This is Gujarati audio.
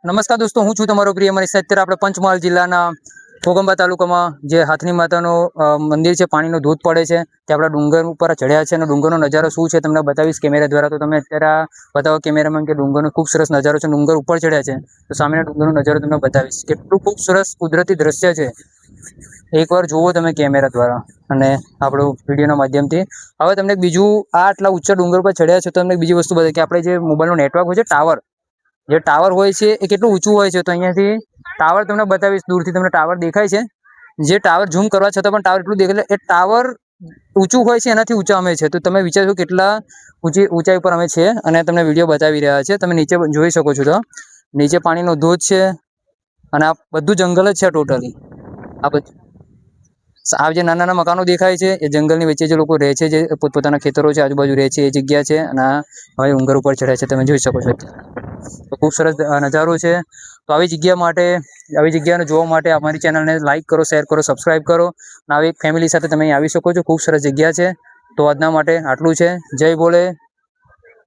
નમસ્કાર દોસ્તો, હું છું તમારો પ્રિય મનીષ. અત્યારે આપણે પંચમહાલ જિલ્લાના ઘોગંબા તાલુકામાં જે હાથની માતાનો મંદિર છે, પાણીનો ધોધ પડે છે, તે આપણા ડુંગર ઉપર ચડ્યા છે અને ડુંગરનો નજારો શું છે તમને બતાવીશ કેમેરા દ્વારા. તો તમે અત્યારે બતાવો કેમેરામાં કે ડુંગરનો ખૂબ સરસ નજારો છે. ડુંગર ઉપર ચડ્યા છે તો સામેના ડુંગરનો નજારો તમને બતાવીશ. કેટલું ખૂબ સરસ કુદરતી દ્રશ્ય છે, એકવાર જુઓ તમે કેમેરા દ્વારા અને આપણું વિડીયોના માધ્યમથી. હવે તમને બીજું આટલા ઊંચા ડુંગર પર ચડ્યા છે તો તમને બીજી વસ્તુ બતાવી કે આપણે જે મોબાઈલનો નેટવર્ક હોય છે, ટાવર હોય છે એ કેટલું ઊંચું હોય છે. તો અહીંયાથી ટાવર તમને બતાવીશ. દૂરથી તમને ટાવર દેખાય છે. જે ટાવર ઝૂમ કરવા છતાં પણ ટાવર એટલું દેખાય, એ ટાવર ઊંચું હોય છે, એનાથી ઊંચા અમે છે. તો તમે વિચારશો કેટલા ઊંચાઈ પર અમે છે અને તમને વિડીયો બતાવી રહ્યા છે. તમે નીચે જોઈ શકો છો. તો નીચે પાણીનો ધોધ છે અને આ બધું જંગલ જ છે ટોટલી. આ જે નાના નાના મકાનો દેખાય છે એ જંગલની વચ્ચે જે લોકો રહે છે, જે પોતપોતાના ખેતરો છે આજુબાજુ રહે છે, એ જગ્યા છે. અને હવે ડુંગર ઉપર ચડ્યા છે, તમે જોઈ શકો છો. તો ખૂબ સરસ નજારો છે. તો આવી જગ્યાને જોવા માટે અમારી ચેનલને લાઇક કરો, શેર કરો, સબસ્ક્રાઈબ કરો. અને આવી એક ફેમિલી સાથે તમે અહીં આવી શકો છો. ખૂબ સરસ જગ્યા છે. તો આજના માટે આટલું છે. જય ભોલે.